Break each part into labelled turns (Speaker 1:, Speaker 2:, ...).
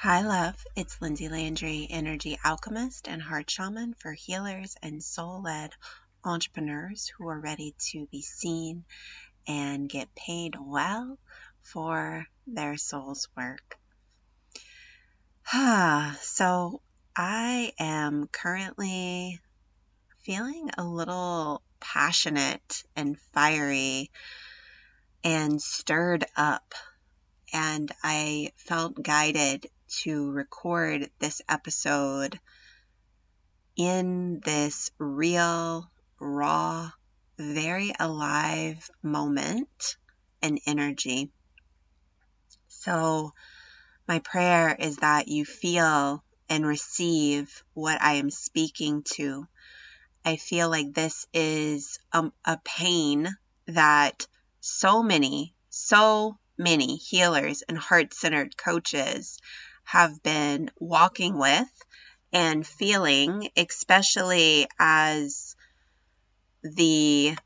Speaker 1: Hi, love. It's Lindsay Landry, energy alchemist and heart shaman for healers and soul-led entrepreneurs who are ready to be seen and get paid well for their soul's work. So I am currently feeling a little passionate and fiery and stirred up, and I felt guided to record this episode in this real, raw, very alive moment and energy. So my prayer is that you feel and receive what I am speaking to. I feel like this is a pain that so many healers and heart-centered coaches have been walking with and feeling, especially as the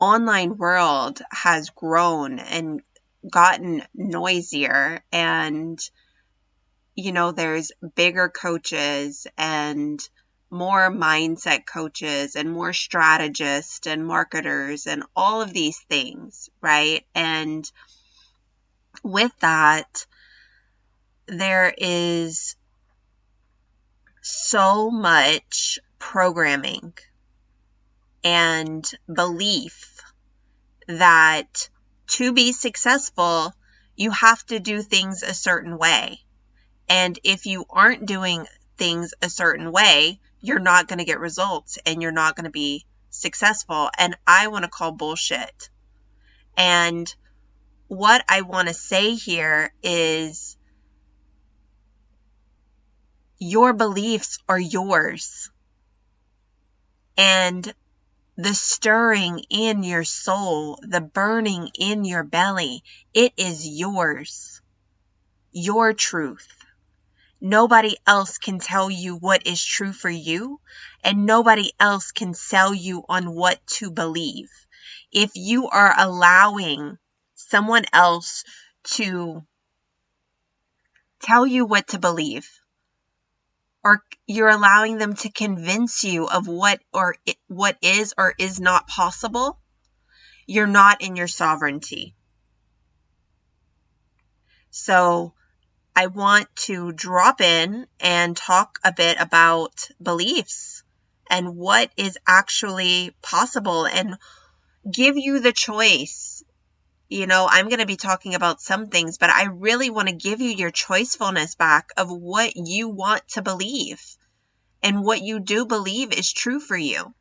Speaker 1: online world has grown and gotten noisier, and there's bigger coaches and more mindset coaches and more strategists and marketers and all of these things, right? And with that, there is so much programming and belief that to be successful, you have to do things a certain way. And if you aren't doing things a certain way, you're not going to get results and you're not going to be successful. And I want to call bullshit. And what I want to say here is your beliefs are yours. And the stirring in your soul, the burning in your belly, it is yours. Your truth. Nobody else can tell you what is true for you, and nobody else can sell you on what to believe. If you are allowing someone else to tell you what to believe, or you're allowing them to convince you of what is or is not possible, you're not in your sovereignty. So I want to drop in and talk a bit about beliefs and what is actually possible and give you the choice. I'm going to be talking about some things, but I really want to give you your choicefulness back of what you want to believe and what you do believe is true for you.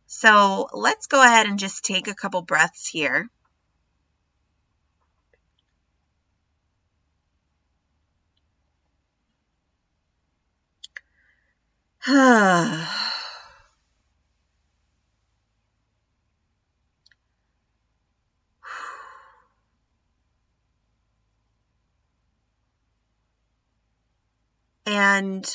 Speaker 1: So let's go ahead and just take a couple breaths here. And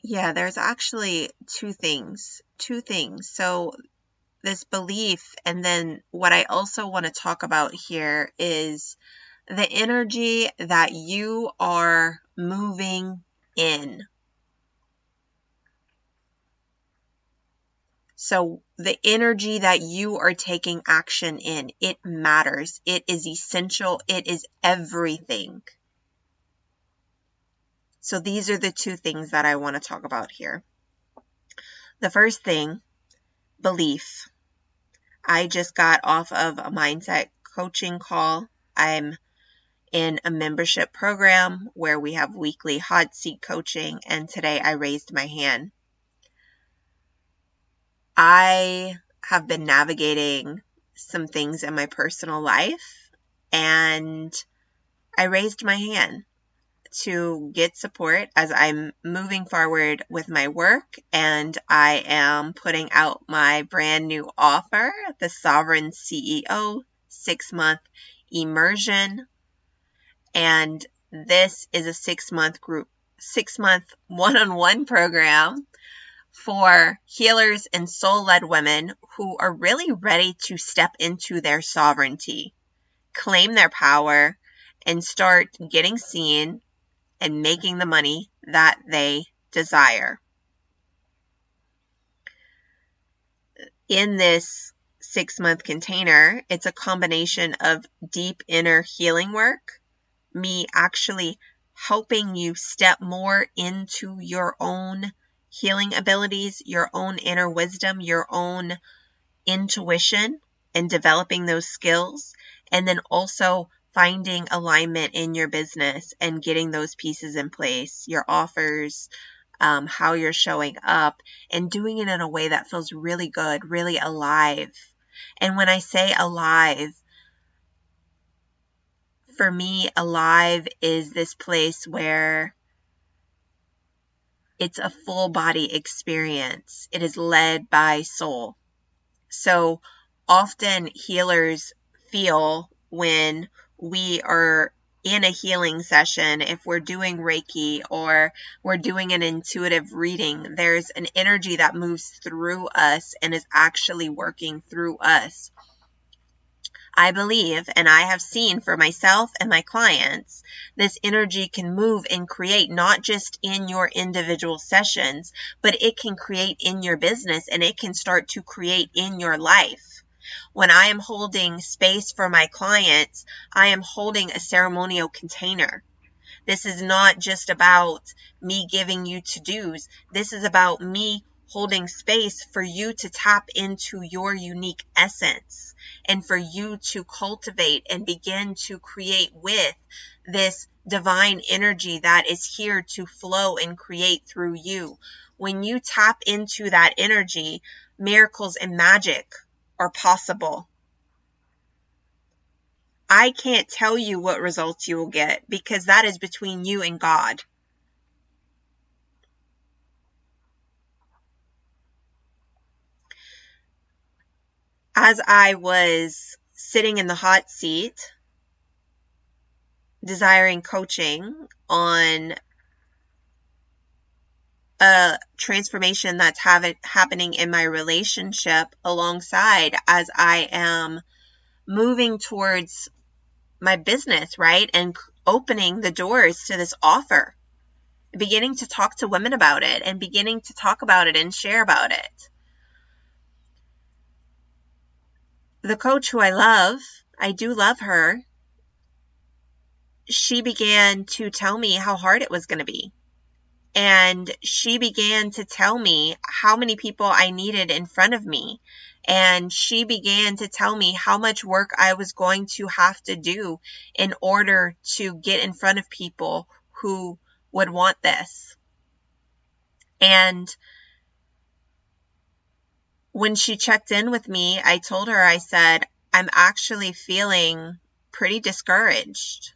Speaker 1: yeah, there's actually two things. So this belief, and then what I also want to talk about here is the energy that you are moving in. So the energy that you are taking action in, it matters. It is essential. It is everything. So these are the two things that I want to talk about here. The first thing, belief. I just got off of a mindset coaching call. I'm in a membership program where we have weekly hot seat coaching, and today I raised my hand. I have been navigating some things in my personal life, and I raised my hand to get support as I'm moving forward with my work, and I am putting out my brand new offer, the Sovereign CEO 6-month immersion. And this is a 6-month one-on-one program for healers and soul-led women who are really ready to step into their sovereignty, claim their power, and start getting seen and making the money that they desire. In this 6-month container, it's a combination of deep inner healing work, me actually helping you step more into your own healing abilities, your own inner wisdom, your own intuition, and developing those skills, and then also finding alignment in your business and getting those pieces in place, your offers, how you're showing up, and doing it in a way that feels really good, really alive. And when I say alive, for me, alive is this place where it's a full body experience. It is led by soul. So often healers feel when we are in a healing session, if we're doing Reiki or we're doing an intuitive reading, there's an energy that moves through us and is actually working through us. I believe, and I have seen for myself and my clients, this energy can move and create not just in your individual sessions, but it can create in your business and it can start to create in your life. When I am holding space for my clients, I am holding a ceremonial container. This is not just about me giving you to-dos. This is about me holding space for you to tap into your unique essence and for you to cultivate and begin to create with this divine energy that is here to flow and create through you. When you tap into that energy, miracles and magic are possible. I can't tell you what results you will get because that is between you and God. As I was sitting in the hot seat, desiring coaching on a transformation that's happening in my relationship alongside as I am moving towards my business, right? And opening the doors to this offer, beginning to talk to women about it and beginning to talk about it and share about it. The coach who I do love her, she began to tell me how hard it was going to be. And she began to tell me how many people I needed in front of me. And she began to tell me how much work I was going to have to do in order to get in front of people who would want this. And when she checked in with me, I told her, I said, I'm actually feeling pretty discouraged.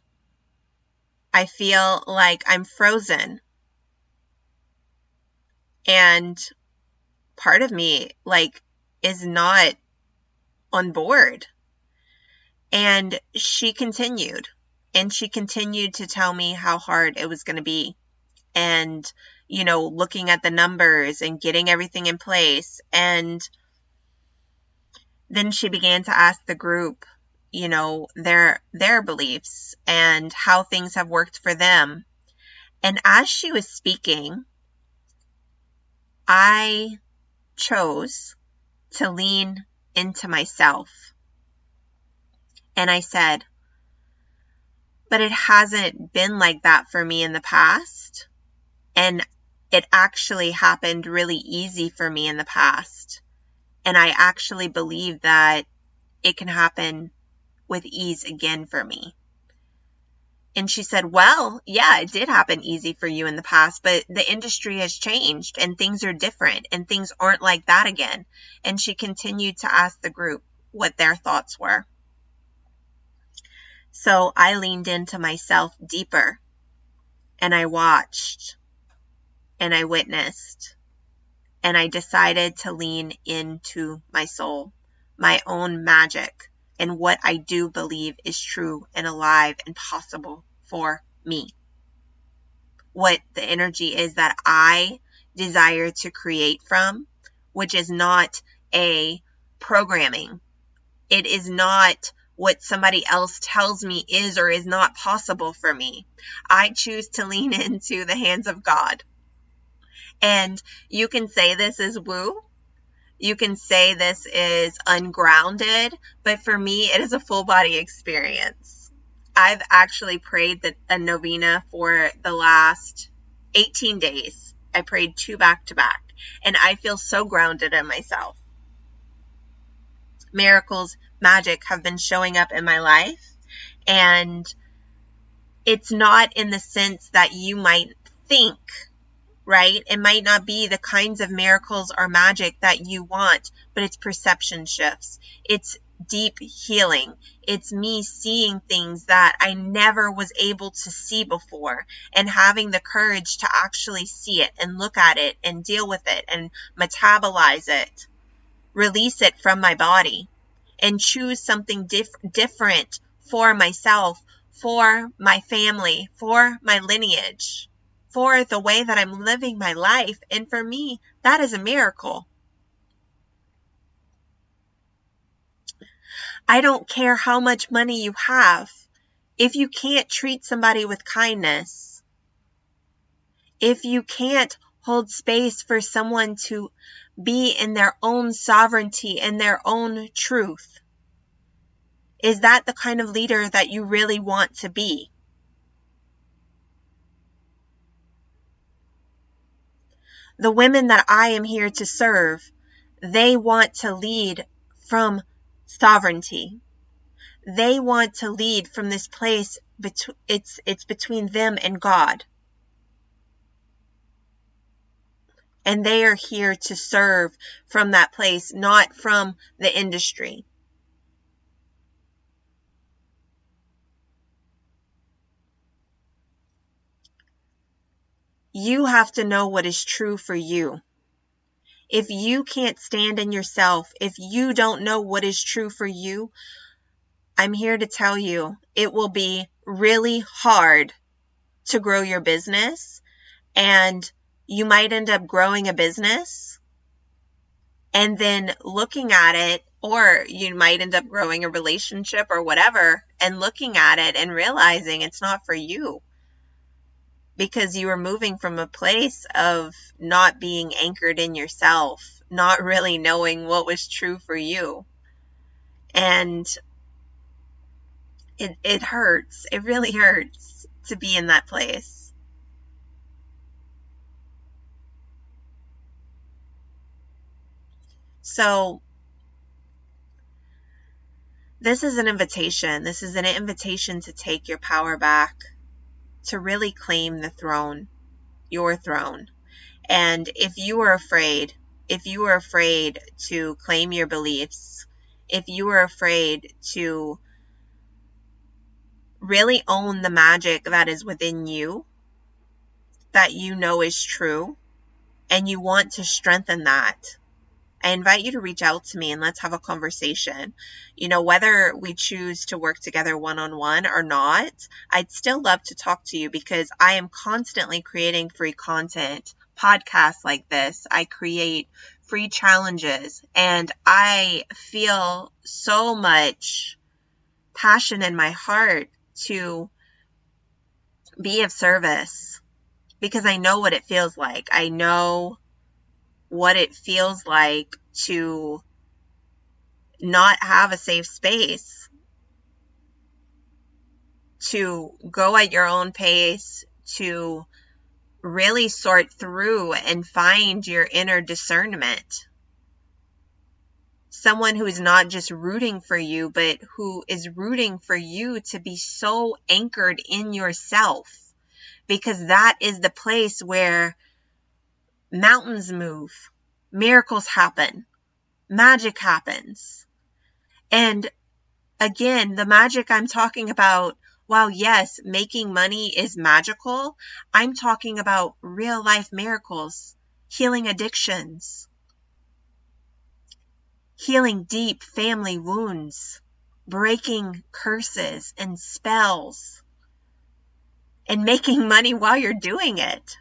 Speaker 1: I feel like I'm frozen. And part of me, is not on board. And she continued. And she continued to tell me how hard it was going to be. And, looking at the numbers and getting everything in place. And then she began to ask the group, their beliefs and how things have worked for them. And as she was speaking, I chose to lean into myself. And I said, but it hasn't been like that for me in the past. And it actually happened really easy for me in the past. And I actually believe that it can happen with ease again for me. And she said, well, yeah, it did happen easy for you in the past, but the industry has changed and things are different and things aren't like that again. And she continued to ask the group what their thoughts were. So I leaned into myself deeper and I watched and I witnessed and I decided to lean into my soul, my own magic, and what I do believe is true and alive and possible for me. What the energy is that I desire to create from, which is not a programming. It is not what somebody else tells me is or is not possible for me. I choose to lean into the hands of God. And you can say this is woo. You can say this is ungrounded, but for me, it is a full body experience. I've actually prayed a novena for the last 18 days. I prayed 2 back to back, and I feel so grounded in myself. Miracles, magic have been showing up in my life, and it's not in the sense that you might think, right? It might not be the kinds of miracles or magic that you want, but it's perception shifts. It's deep healing. It's me seeing things that I never was able to see before, and having the courage to actually see it and look at it and deal with it and metabolize it, release it from my body, and choose something different for myself, for my family, for my lineage, for the way that I'm living my life. And for me, that is a miracle. I don't care how much money you have. If you can't treat somebody with kindness, if you can't hold space for someone to be in their own sovereignty and their own truth, is that the kind of leader that you really want to be? The women that I am here to serve, they want to lead from sovereignty. They want to lead from this place, it's between them and God. And they are here to serve from that place, not from the industry. You have to know what is true for you. If you can't stand in yourself, if you don't know what is true for you, I'm here to tell you, it will be really hard to grow your business, and you might end up growing a business and then looking at it, or you might end up growing a relationship or whatever, and looking at it and realizing it's not for you, because you were moving from a place of not being anchored in yourself, not really knowing what was true for you. And it hurts. It really hurts to be in that place. So this is an invitation. This is an invitation to take your power back, to really claim the throne, your throne. And if you are afraid to claim your beliefs, if you are afraid to really own the magic that is within you, that you know is true, and you want to strengthen that, I invite you to reach out to me and let's have a conversation. Whether we choose to work together one-on-one or not, I'd still love to talk to you, because I am constantly creating free content, podcasts like this. I create free challenges, and I feel so much passion in my heart to be of service, because I know what it feels like. I know what it feels like to not have a safe space, to go at your own pace, to really sort through and find your inner discernment. Someone who is not just rooting for you, but who is rooting for you to be so anchored in yourself, because that is the place where mountains move, miracles happen, magic happens. And again, the magic I'm talking about, while yes, making money is magical, I'm talking about real life miracles, healing addictions, healing deep family wounds, breaking curses and spells, and making money while you're doing it.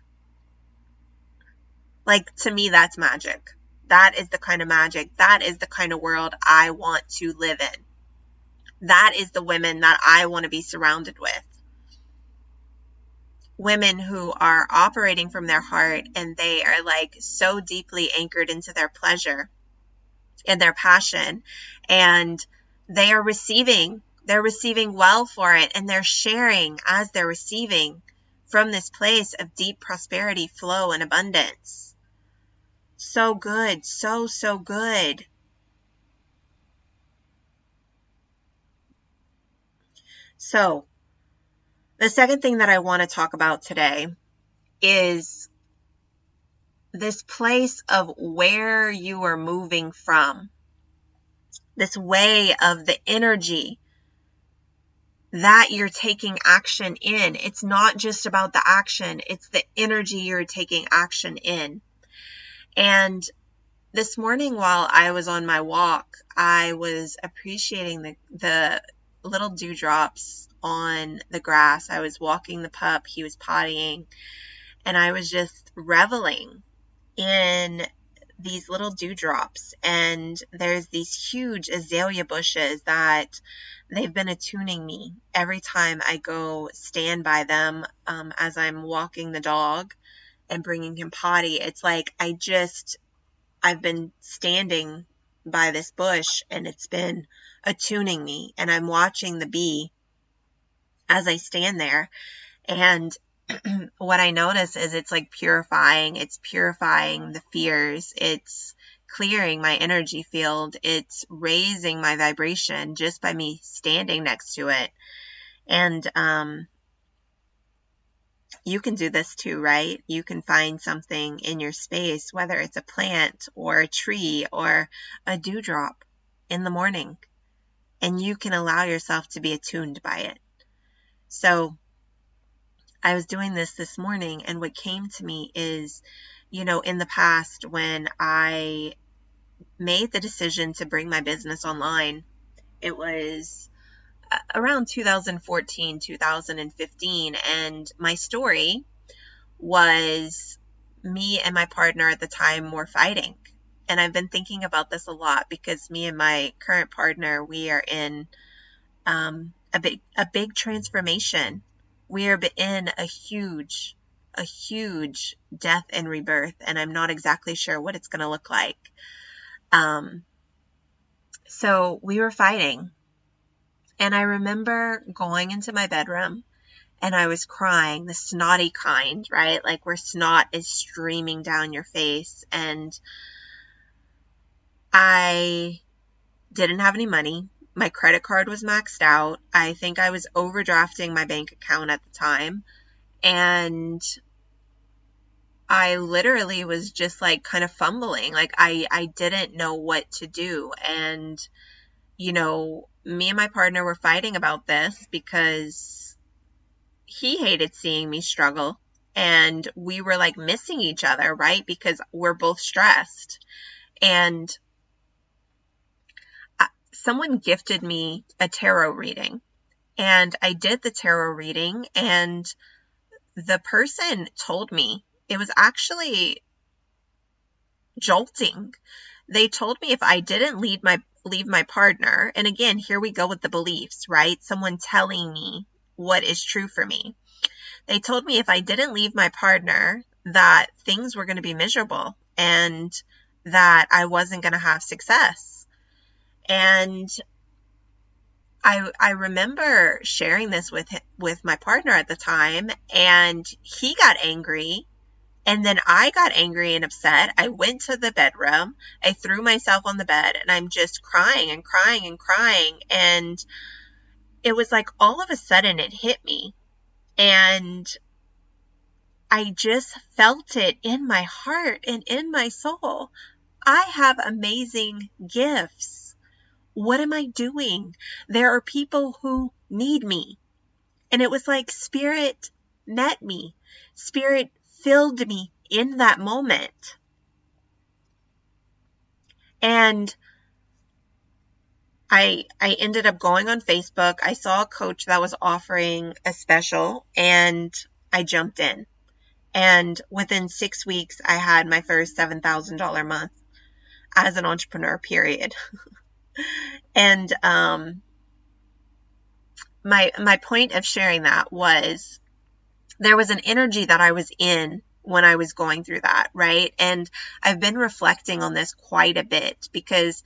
Speaker 1: Like, to me, that's magic. That is the kind of magic. That is the kind of world I want to live in. That is the women that I want to be surrounded with. Women who are operating from their heart, and they are like so deeply anchored into their pleasure and their passion, and they are receiving. They're receiving well for it, and they're sharing as they're receiving from this place of deep prosperity, flow, and abundance. So good. So, so good. So, the second thing that I want to talk about today is this place of where you are moving from, this way of the energy that you're taking action in. It's not just about the action, it's the energy you're taking action in. And this morning while I was on my walk, I was appreciating the little dewdrops on the grass. I was walking the pup, he was pottying, and I was just reveling in these little dewdrops. And there's these huge azalea bushes that they've been attuning me every time I go stand by them as I'm walking the dog and bringing him potty. It's like I've been standing by this bush and it's been attuning me, and I'm watching the bee as I stand there. And what I notice is it's like purifying. It's purifying the fears. It's clearing my energy field. It's raising my vibration just by me standing next to it. And you can do this too, right? You can find something in your space, whether it's a plant or a tree or a dewdrop in the morning, and you can allow yourself to be attuned by it. So I was doing this morning, and what came to me is, in the past when I made the decision to bring my business online, it was around 2014, 2015, and my story was me and my partner at the time were fighting. And I've been thinking about this a lot because me and my current partner, we are in a big transformation. We are in a huge death and rebirth, and I'm not exactly sure what it's going to look like. So we were fighting, and I remember going into my bedroom and I was crying, the snotty kind, right? Like where snot is streaming down your face. And I didn't have any money. My credit card was maxed out. I think I was overdrafting my bank account at the time. And I literally was just like kind of fumbling. Like I didn't know what to do. And, me and my partner were fighting about this because he hated seeing me struggle, and we were like missing each other, right? Because we're both stressed. And someone gifted me a tarot reading, and I did the tarot reading, and the person told me, it was actually jolting. They told me if I didn't leave my partner, and again, here we go with the beliefs, right? Someone telling me what is true for me. They told me if I didn't leave my partner, that things were going to be miserable and that I wasn't going to have success. And I remember sharing this with my partner at the time, and he got angry. And then I got angry and upset. I went to the bedroom. I threw myself on the bed, and I'm just crying and crying and crying. And it was like all of a sudden it hit me, and I just felt it in my heart and in my soul. I have amazing gifts. What am I doing? There are people who need me. And it was like Spirit met me. Spirit filled me in that moment. And I ended up going on Facebook. I saw a coach that was offering a special, and I jumped in. And within 6 weeks, I had my first $7,000 month as an entrepreneur, period. And my point of sharing that was there was an energy that I was in when I was going through that, right? And I've been reflecting on this quite a bit because,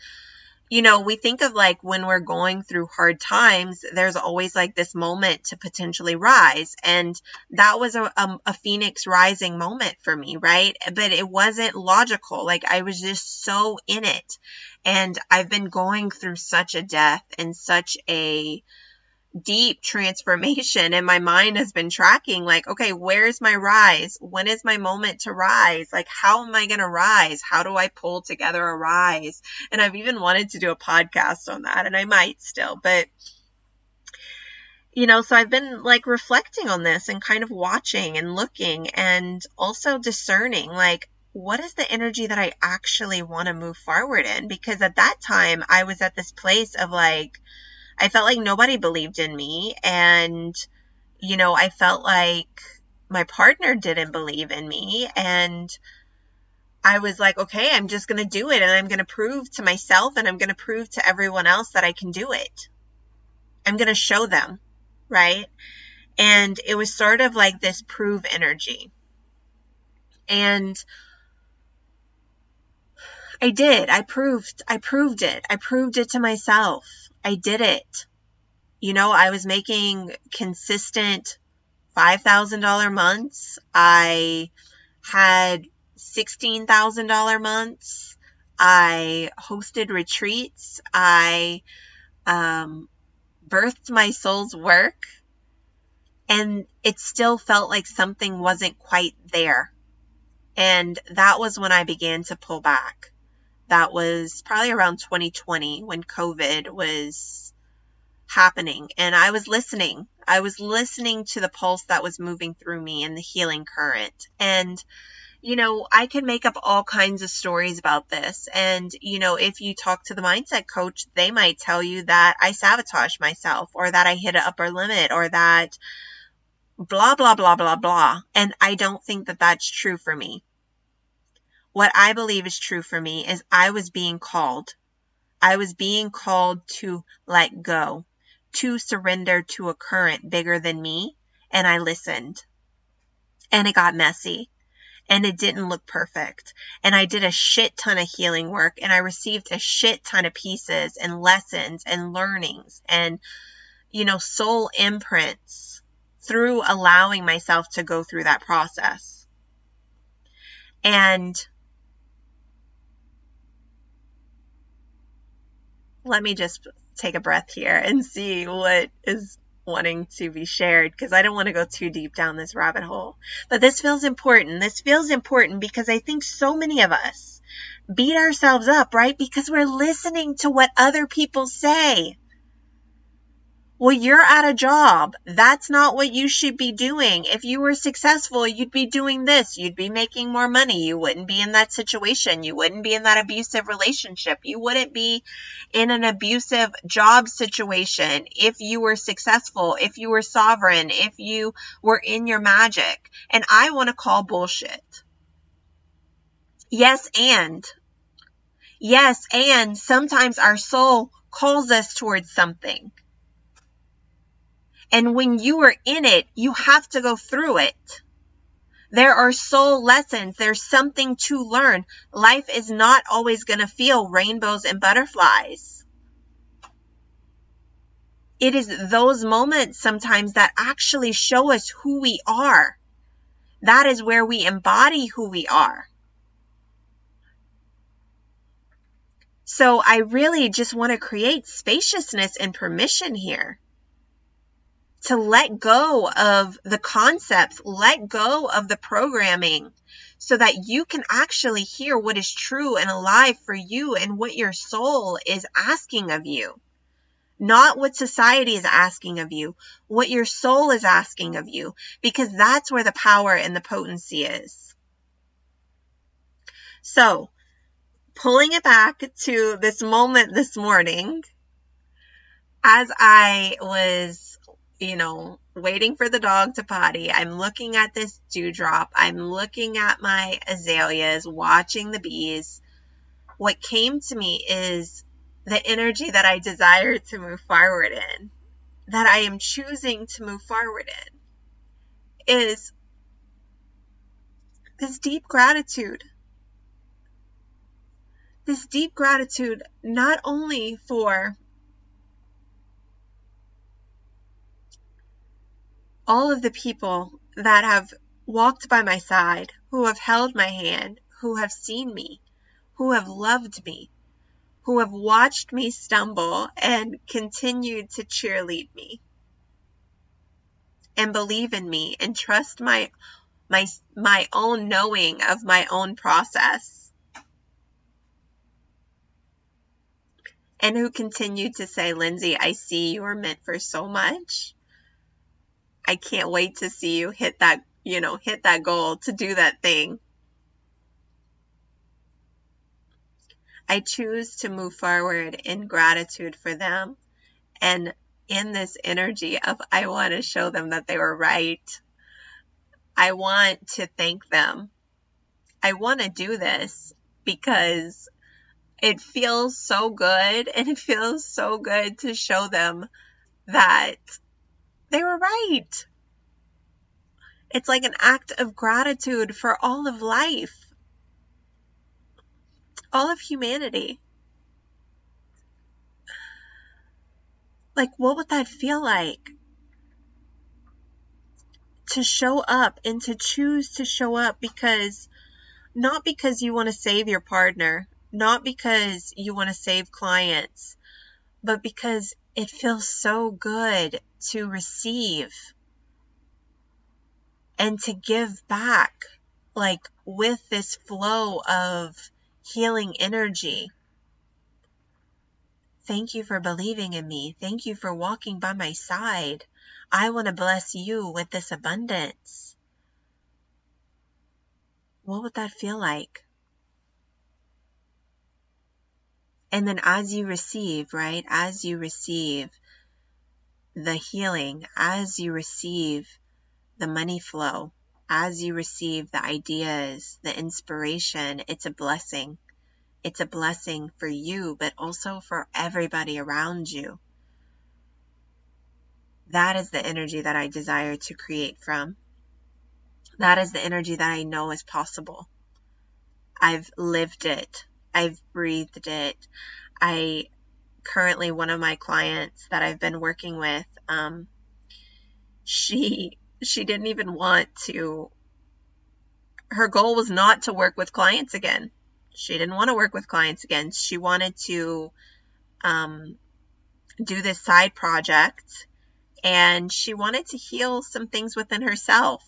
Speaker 1: you know, we think of like when we're going through hard times, there's always like this moment to potentially rise. And that was a phoenix rising moment for me, right? But it wasn't logical. Like I was just so in it. And I've been going through such a death and such a deep transformation, and my mind has been tracking like, okay, where's my rise? When is my moment to rise? Like, how am I going to rise? How do I pull together a rise? And I've even wanted to do a podcast on that, and I might still, but you know, so I've been like reflecting on this and kind of watching and looking and also discerning like, what is the energy that I actually want to move forward in? Because at that time I was at this place of like, I felt like nobody believed in me. And, you know, I felt like my partner didn't believe in me. And I was like, okay, I'm just going to do it. And I'm going to prove to myself and I'm going to prove to everyone else that I can do it. I'm going to show them. Right. And it was sort of like this prove energy. And I did. I proved it. I proved it to myself. I did it. You know, I was making consistent $5,000 months. I had $16,000 months. I hosted retreats. I birthed my soul's work. And it still felt like something wasn't quite there. And that was when I began to pull back. That was probably around 2020 when COVID was happening. And I was listening. I was listening to the pulse that was moving through me and the healing current. And, you know, I could make up all kinds of stories about this. And, you know, if you talk to the mindset coach, they might tell you that I sabotaged myself or that I hit an upper limit or that blah, blah, blah, blah, blah. And I don't think that that's true for me. What I believe is true for me is I was being called. I was being called to let go, to surrender to a current bigger than me. And I listened. And it got messy. And it didn't look perfect. And I did a shit ton of healing work. And I received a shit ton of pieces and lessons and learnings and, you know, soul imprints through allowing myself to go through that process. And let me just take a breath here and see what is wanting to be shared because I don't want to go too deep down this rabbit hole. But this feels important. This feels important because I think so many of us beat ourselves up, right? Because we're listening to what other people say. Well, you're at a job. That's not what you should be doing. If you were successful, you'd be doing this. You'd be making more money. You wouldn't be in that situation. You wouldn't be in that abusive relationship. You wouldn't be in an abusive job situation if you were successful, if you were sovereign, if you were in your magic. And I want to call bullshit. Yes, and sometimes our soul calls us towards something. And when you are in it, you have to go through it. There are soul lessons. There's something to learn. Life is not always going to feel rainbows and butterflies. It is those moments sometimes that actually show us who we are. That is where we embody who we are. So I really just want to create spaciousness and permission here. To let go of the concepts, let go of the programming so that you can actually hear what is true and alive for you and what your soul is asking of you. Not what society is asking of you, what your soul is asking of you, because that's where the power and the potency is. So, pulling it back to this moment this morning, as I was waiting for the dog to potty. I'm looking at this dewdrop. I'm looking at my azaleas, watching the bees. What came to me is the energy that I desire to move forward in, that I am choosing to move forward in, is this deep gratitude. This deep gratitude not only for all of the people that have walked by my side, who have held my hand, who have seen me, who have loved me, who have watched me stumble and continued to cheerlead me and believe in me and trust my own knowing of my own process, and who continued to say, Lindsay, I see you are meant for so much. I can't wait to see you hit that goal, to do that thing. I choose to move forward in gratitude for them and in this energy of I want to show them that they were right. I want to thank them. I want to do this because it feels so good, and it feels so good to show them that they were right. It's like an act of gratitude for all of life, all of humanity. Like, what would that feel like? To show up and to choose to show up not because you want to save your partner, not because you want to save clients, but because it feels so good to receive and to give back, like with this flow of healing energy. Thank you for believing in me. Thank you for walking by my side. I want to bless you with this abundance. What would that feel like? And then as you receive, right? As you receive the healing, as you receive the money flow, as you receive the ideas, the inspiration, it's a blessing. It's a blessing for you, but also for everybody around you. That is the energy that I desire to create from. That is the energy that I know is possible. I've lived it. I've breathed it. Currently, one of my clients that I've been working with, she didn't even want to, her goal was not to work with clients again. She didn't want to work with clients again. She wanted to do this side project, and she wanted to heal some things within herself.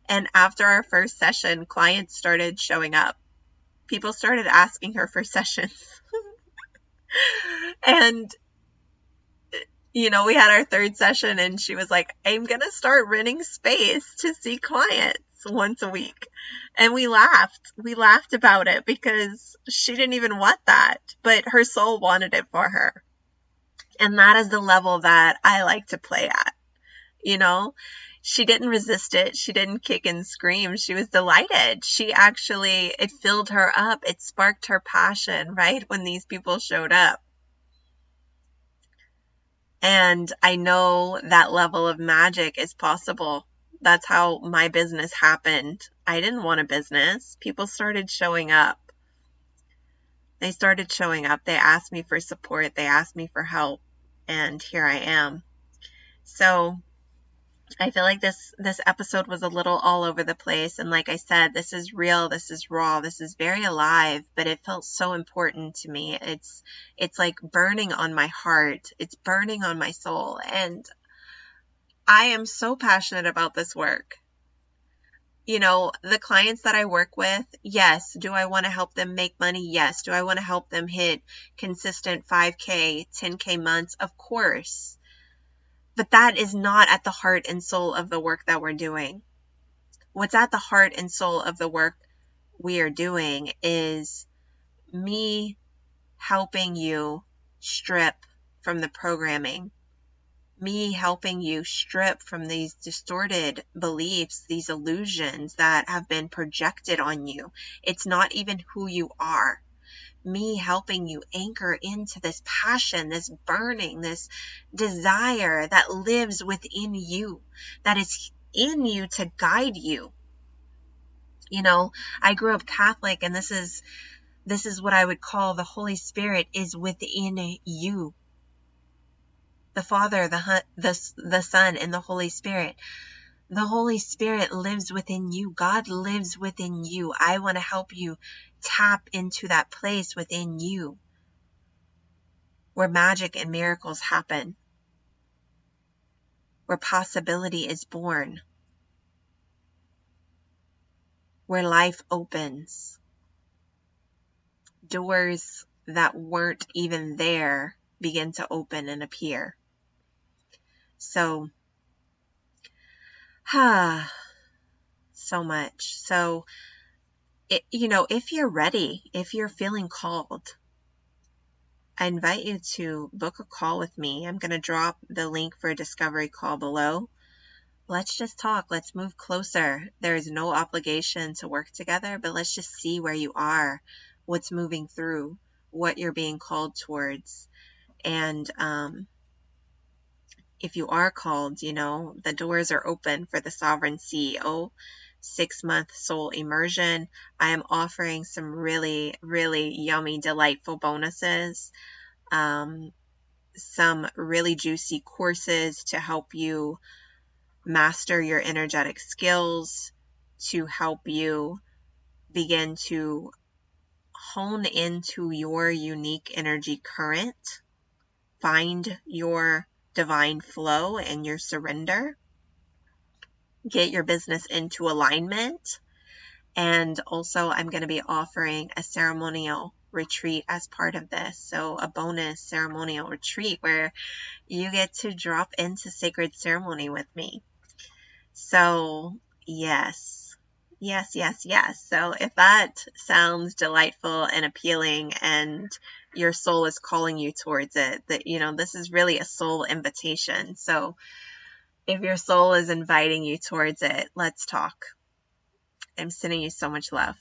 Speaker 1: And after our first session, clients started showing up. People started asking her for sessions. And, we had our third session, and she was like, I'm going to start renting space to see clients once a week. And we laughed. We laughed about it because she didn't even want that, but her soul wanted it for her. And that is the level that I like to play at. She didn't resist it. She didn't kick and scream. She was delighted. It filled her up. It sparked her passion, right? When these people showed up. And I know that level of magic is possible. That's how my business happened. I didn't want a business. People started showing up. They started showing up. They asked me for support. They asked me for help. And here I am. So I feel like this episode was a little all over the place. And like I said, this is real. This is raw. This is very alive, but it felt so important to me. It's like burning on my heart. It's burning on my soul. And I am so passionate about this work. The clients that I work with, yes. Do I want to help them make money? Yes. Do I want to help them hit consistent 5K, 10K months? Of course. But that is not at the heart and soul of the work that we're doing. What's at the heart and soul of the work we are doing is me helping you strip from the programming, Me helping you strip from these distorted beliefs, these illusions that have been projected on you. It's not even who you are. Me helping you anchor into this passion, this burning, this desire that lives within you, that is in you to guide you. You know, I grew up Catholic, and this is what I would call the Holy Spirit is within you. The Father, the Son, and the Holy Spirit. The Holy Spirit lives within you. God lives within you. I want to help you tap into that place within you where magic and miracles happen, where possibility is born, where life opens. Doors that weren't even there begin to open and appear. So, so much. So, if you're ready, if you're feeling called, I invite you to book a call with me. I'm going to drop the link for a discovery call below. Let's just talk. Let's move closer. There is no obligation to work together, but let's just see where you are, what's moving through, what you're being called towards. And if you are called, the doors are open for the Sovereign CEO 6-month soul immersion. I am offering some really, really yummy, delightful bonuses. Some really juicy courses to help you master your energetic skills, to help you begin to hone into your unique energy current, find your divine flow and your surrender, get your business into alignment. And also, I'm going to be offering a ceremonial retreat as part of this. So a bonus ceremonial retreat where you get to drop into sacred ceremony with me. So yes. So if that sounds delightful and appealing and your soul is calling you towards it, that, this is really a soul invitation. So if your soul is inviting you towards it, let's talk. I'm sending you so much love.